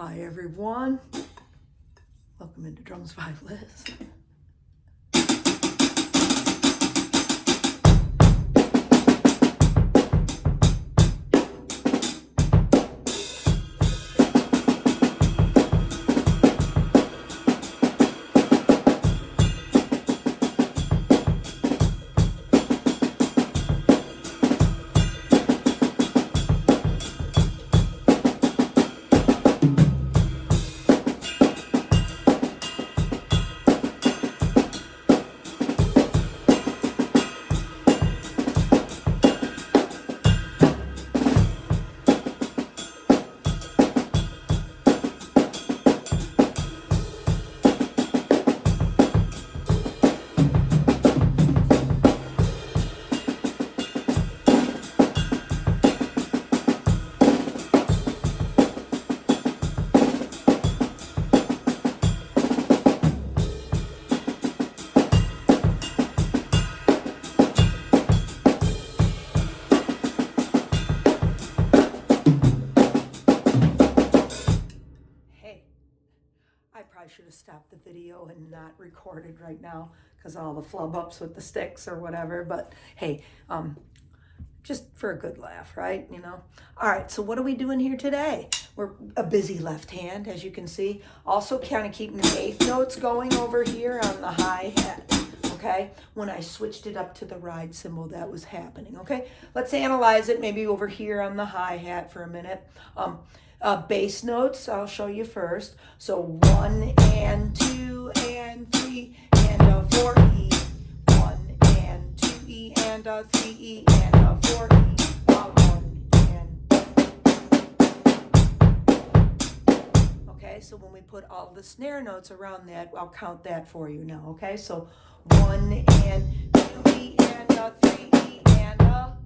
Hi everyone, welcome into Drums by Liz. I probably should have stopped the video and not recorded right now because all the flub ups with the sticks or whatever. But hey, just for a good laugh, right? You know. All right. So what are we doing here today? We're a busy left hand, as you can see. Also, kind of keeping the eighth notes going over here on the hi hat. Okay. When I switched it up to the ride cymbal, that was happening. Okay. Let's analyze it. Maybe over here on the hi hat for a minute. Bass notes, I'll show you first. So 1 and 2 and 3 and a 4 E. 1 and 2 E and a 3 E and a 4 E. 1 and. Okay, so when we put all the snare notes around that, I'll count that for you now. Okay, so 1 and 2 E and a 3 E and a.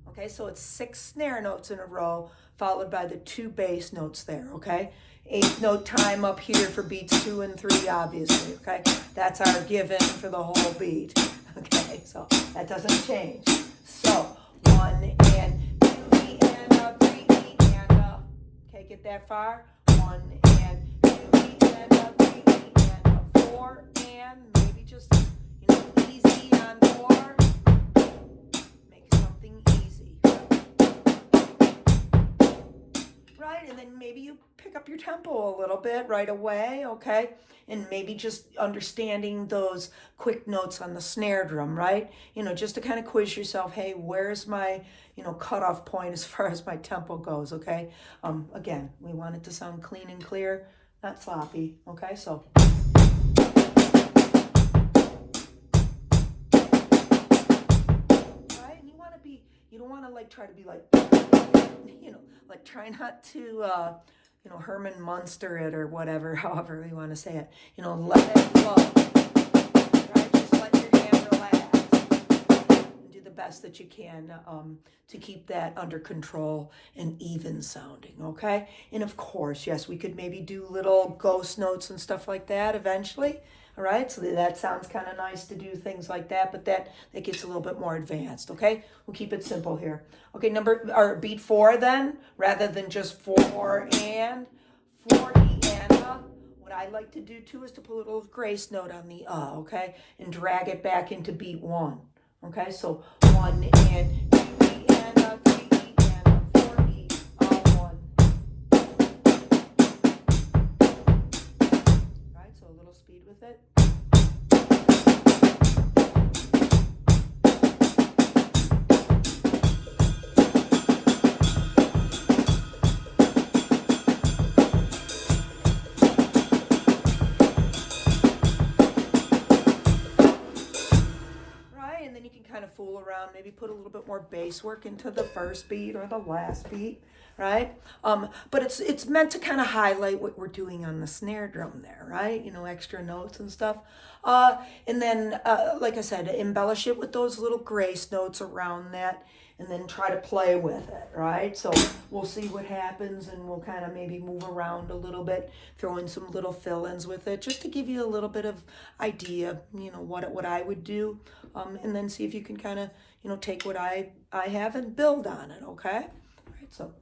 Okay, so it's 6 snare notes in a row, followed by the 2 bass notes there, okay? 8th note time up here for beats 2 and 3, obviously, okay? That's our given for the whole beat, okay? So that doesn't change. So 1 and 2 E and a 3 E and a. Okay, get that far? 1 and 2 E and a 3 E and a 4 and maybe just, easy on 4. Make something easy. Right, and then maybe you pick up your tempo a little bit right away, okay? And maybe just understanding those quick notes on the snare drum, right? Just to kind of quiz yourself, hey, where's my, cutoff point as far as my tempo goes, okay? Again, we want it to sound clean and clear, not sloppy, okay? So. Right, and you don't want to try to be try not to, Herman Munster it or whatever, however you want to say it. Let it flow. Right? Just let your hand relax. And do the best that you can to keep that under control and even sounding, okay? And of course, yes, we could maybe do little ghost notes and stuff like that eventually. All right, so that sounds kind of nice to do things like that, but that gets a little bit more advanced, okay? We'll keep it simple here. Okay, beat 4 then, rather than just 4 and 4 E and What I like to do too is to put a little grace note on the okay? And drag it back into beat 1, okay? So 1 and 2 E and a 3 E and a 4 E, 1. Right, so a little speed with it. And then you can kind of fool around, maybe put a little bit more bass work into the first beat or the last beat, right? But it's meant to kind of highlight what we're doing on the snare drum there, right? Extra notes and stuff. And then, like I said, embellish it with those little grace notes around that, and then try to play with it, right? So we'll see what happens, and we'll kind of maybe move around a little bit, throw in some little fill-ins with it, just to give you a little bit of idea, what I would do, and then see if you can kind of, take what I have and build on it, okay? All right, so.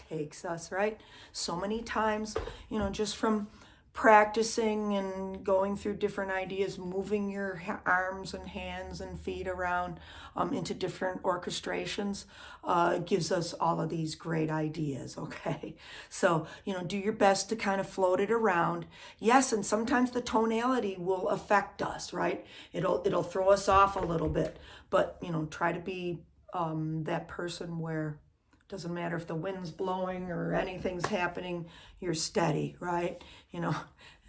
takes us, right? So many times, you know, just from practicing and going through different ideas, moving your arms and hands and feet around into different orchestrations, gives us all of these great ideas, okay? So, you know, do your best to kind of float it around. Yes, and sometimes the tonality will affect us, right? It'll throw us off a little bit, but, you know, try to be that person where doesn't matter if the wind's blowing or anything's happening, you're steady, right? You know,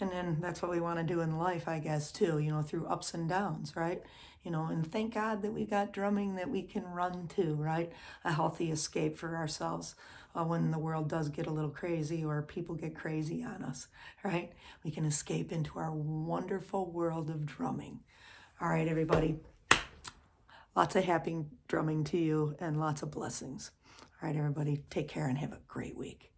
and then that's what we want to do in life, I guess, too, you know, through ups and downs, right? You know, and thank God that we got drumming that we can run to, right? A healthy escape for ourselves when the world does get a little crazy or people get crazy on us, right? We can escape into our wonderful world of drumming. All right, everybody. Lots of happy drumming to you and lots of blessings. All right, everybody, take care and have a great week.